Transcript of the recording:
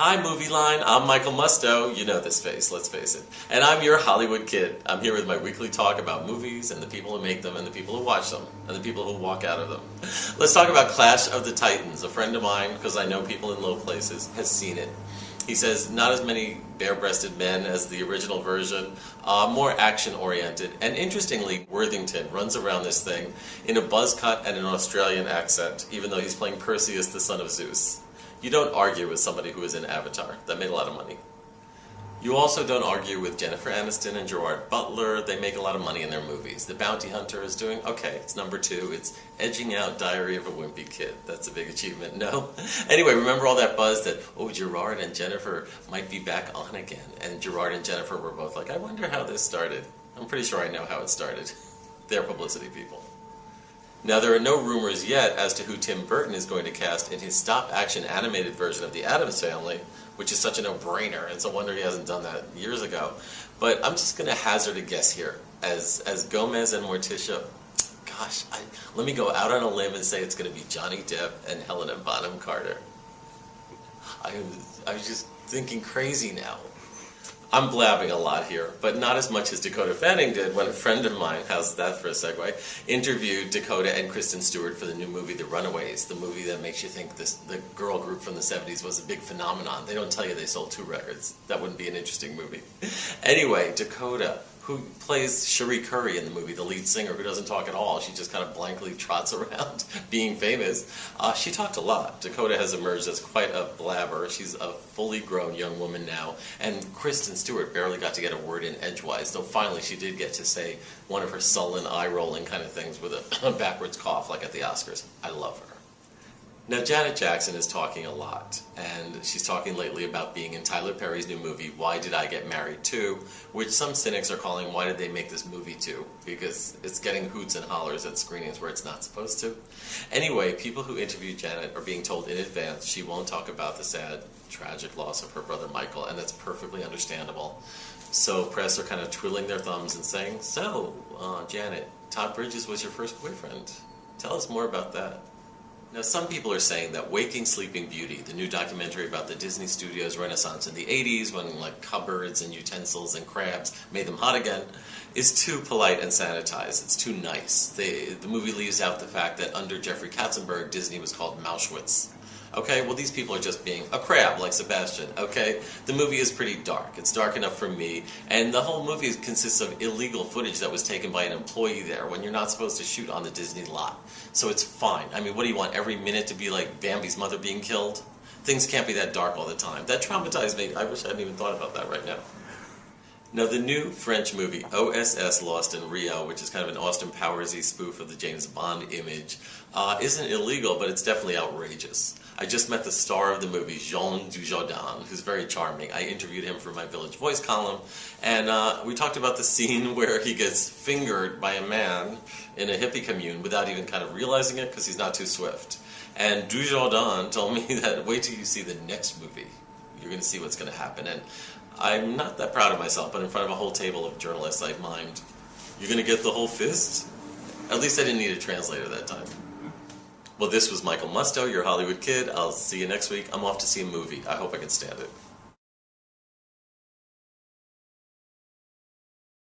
Hi, Movie Line. I'm Michael Musto. You know this face, let's face it. And I'm your Hollywood kid. I'm here with my weekly talk about movies and the people who make them and the people who watch them and the people who walk out of them. Let's talk about Clash of the Titans. A friend of mine, because I know people in low places, has seen it. He says not as many bare-breasted men as the original version, more action-oriented. And interestingly, Worthington runs around this thing in a buzz cut and an Australian accent, even though he's playing Perseus, the son of Zeus. You don't argue with somebody who is in Avatar. That made a lot of money. You also don't argue with Jennifer Aniston and Gerard Butler. They make a lot of money in their movies. The Bounty Hunter is doing okay. It's number 2. It's edging out Diary of a Wimpy Kid. That's a big achievement. No? Anyway, remember all that buzz that, oh, Gerard and Jennifer might be back on again. And Gerard and Jennifer were both like, I wonder how this started. I'm pretty sure I know how it started. They're publicity people. Now, there are no rumors yet as to who Tim Burton is going to cast in his stop-action animated version of The Addams Family, which is such a no-brainer. It's a wonder he hasn't done that years ago. But I'm just going to hazard a guess here. As Gomez and Morticia, gosh, let me go out on a limb and say it's going to be Johnny Depp and Helena Bonham Carter. I was just thinking crazy now. I'm blabbing a lot here, but not as much as Dakota Fanning did when a friend of mine, how's that for a segue, interviewed Dakota and Kristen Stewart for the new movie The Runaways, the movie that makes you think the girl group from the 70s was a big phenomenon. They don't tell you they sold 2 records. That wouldn't be an interesting movie. Anyway, Dakota, who plays Cherie Curry in the movie, the lead singer who doesn't talk at all. She just kind of blankly trots around being famous. She talked a lot. Dakota has emerged as quite a blabber. She's a fully grown young woman now. And Kristen Stewart barely got to get a word in edgewise, though finally she did get to say one of her sullen, eye-rolling kind of things with a backwards cough like at the Oscars. I love her. Now, Janet Jackson is talking a lot, and she's talking lately about being in Tyler Perry's new movie, Why Did I Get Married 2, which some cynics are calling Why Did They Make This Movie 2, because it's getting hoots and hollers at screenings where it's not supposed to. Anyway, people who interviewed Janet are being told in advance she won't talk about the sad, tragic loss of her brother Michael, and that's perfectly understandable. So press are kind of twiddling their thumbs and saying, so, Janet, Todd Bridges was your first boyfriend. Tell us more about that. Now, some people are saying that Waking Sleeping Beauty, the new documentary about the Disney Studios renaissance in the 80s, when like cupboards and utensils and crabs made them hot again, is too polite and sanitized. It's too nice. The movie leaves out the fact that under Jeffrey Katzenberg, Disney was called Mauschwitz. Okay, well, these people are just being a crab like Sebastian, okay? The movie is pretty dark. It's dark enough for me, and the whole movie consists of illegal footage that was taken by an employee there when you're not supposed to shoot on the Disney lot. So it's fine. I mean, what do you want, every minute to be like Bambi's mother being killed? Things can't be that dark all the time. That traumatized me. I wish I hadn't even thought about that right now. Now, the new French movie, OSS Lost in Rio, which is kind of an Austin Powers-y spoof of the James Bond image, isn't illegal, but it's definitely outrageous. I just met the star of the movie, Jean Dujardin, who's very charming. I interviewed him for my Village Voice column, and we talked about the scene where he gets fingered by a man in a hippie commune without even kind of realizing it because he's not too swift. And Dujardin told me that wait till you see the next movie. You're going to see what's going to happen. And I'm not that proud of myself, but in front of a whole table of journalists, I mimed, you're going to get the whole fist? At least I didn't need a translator that time. Well, this was Michael Musto, your Hollywood kid. I'll see you next week. I'm off to see a movie. I hope I can stand it.